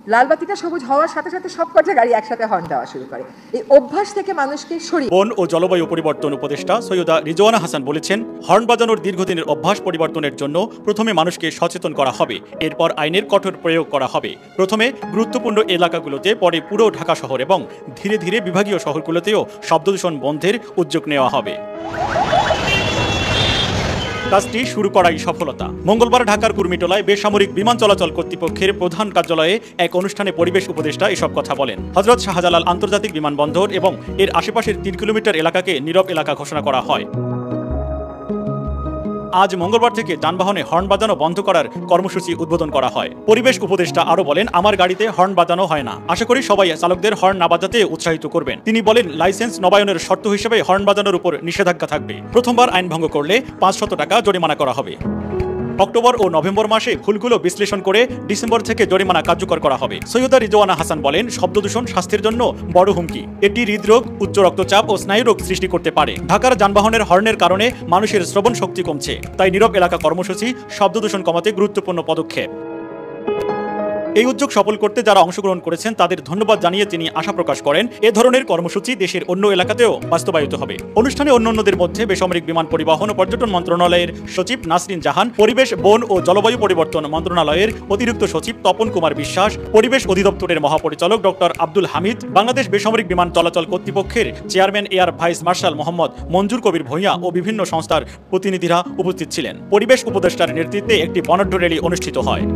লাল বাতিটা সবুজ হওয়ার সাথে সাথে সবকটা গাড়ি একসাথে হর্ন দেওয়া শুরু করে। এই অভ্যাস থেকে মানুষকে সরিয়ে। বন ও জলবায়ু পরিবর্তন উপদেষ্টা সৈয়দা রিজওয়ানা হাসান বলেছেন, হর্ন বাজানোর দীর্ঘদিনের অভ্যাস পরিবর্তনের জন্য প্রথমে মানুষকে সচেতন করা হবে, এরপর আইনের কঠোর প্রয়োগ করা হবে। প্রথমে গুরুত্বপূর্ণ এলাকাগুলোতে, পরে পুরো ঢাকা শহর এবং ধীরে ধীরে বিভাগীয় শহরগুলোতেও শব্দদূষণ বন্ধের উদ্যোগ নেওয়া হবে। কাজটি শুরু করাই সফলতা। মঙ্গলবার ঢাকার কুর্মিটোলায় বেসামরিক বিমান চলাচল কর্তৃপক্ষের প্রধান কার্যালয়ে এক অনুষ্ঠানে পরিবেশ উপদেষ্টা এসব কথা বলেন। হযরত শাহজালাল আন্তর্জাতিক বিমানবন্দর এবং এর আশেপাশের 3 কিলোমিটার এলাকাকে নীরব এলাকা ঘোষণা করা হয়। আজ মঙ্গলবার থেকে যানবাহনে হর্ন বাজানো বন্ধ করার কর্মসূচি উদ্বোধন করা হয়। পরিবেশ উপদেষ্টা আরও বলেন, আমার গাড়িতে হর্ন বাজানো হয় না। আশা করি সবাই চালকদের হর্ন না বাজাতে উৎসাহিত করবেন। তিনি বলেন, লাইসেন্স নবায়নের শর্ত হিসেবে হর্ন বাজানোর উপর নিষেধাজ্ঞা থাকবে। প্রথমবার আইন ভঙ্গ করলে 500 টাকা জরিমানা করা হবে। অক্টোবর ও নভেম্বর মাসে ভুলগুলো বিশ্লেষণ করে ডিসেম্বর থেকে জরিমানা কার্যকর করা হবে। সৈয়দা রিজওয়ানা হাসান বলেন, শব্দদূষণ স্বাস্থ্যের জন্য বড় হুমকি। এটি হৃদরোগ, উচ্চ রক্তচাপ ও স্নায়ুরোগ সৃষ্টি করতে পারে। ঢাকার যানবাহনের হর্নের কারণে মানুষের শ্রবণ শক্তি কমছে, তাই নীরব এলাকা কর্মসূচি শব্দদূষণ কমাতে গুরুত্বপূর্ণ পদক্ষেপ। এই উদ্যোগ সফল করতে যারা অংশগ্রহণ করেছেন তাদের ধন্যবাদ জানিয়ে তিনি আশা প্রকাশ করেন, এ ধরনের কর্মসূচি দেশের অন্য এলাকাতেও বাস্তবায়িত হবে। অনুষ্ঠানে অন্যান্যদের মধ্যে বেসামরিক বিমান পরিবহন ও পর্যটন মন্ত্রণালয়ের সচিব নাসরিন জাহান, পরিবেশ, বন ও জলবায়ু পরিবর্তন মন্ত্রণালয়ের অতিরিক্ত সচিব তপন কুমার বিশ্বাস, পরিবেশ অধিদপ্তরের মহাপরিচালক ডক্টর আব্দুল হামিদ, বাংলাদেশ বেসামরিক বিমান চলাচল কর্তৃপক্ষের chairman air vice marshal Mohammad Manzur Kabir Bhuiyan ও বিভিন্ন সংস্থার প্রতিনিধিরা উপস্থিত ছিলেন। পরিবেশ উপদেষ্টার নেতৃত্বে একটি বর্ণাঢ্য র্যালি অনুষ্ঠিত হয়।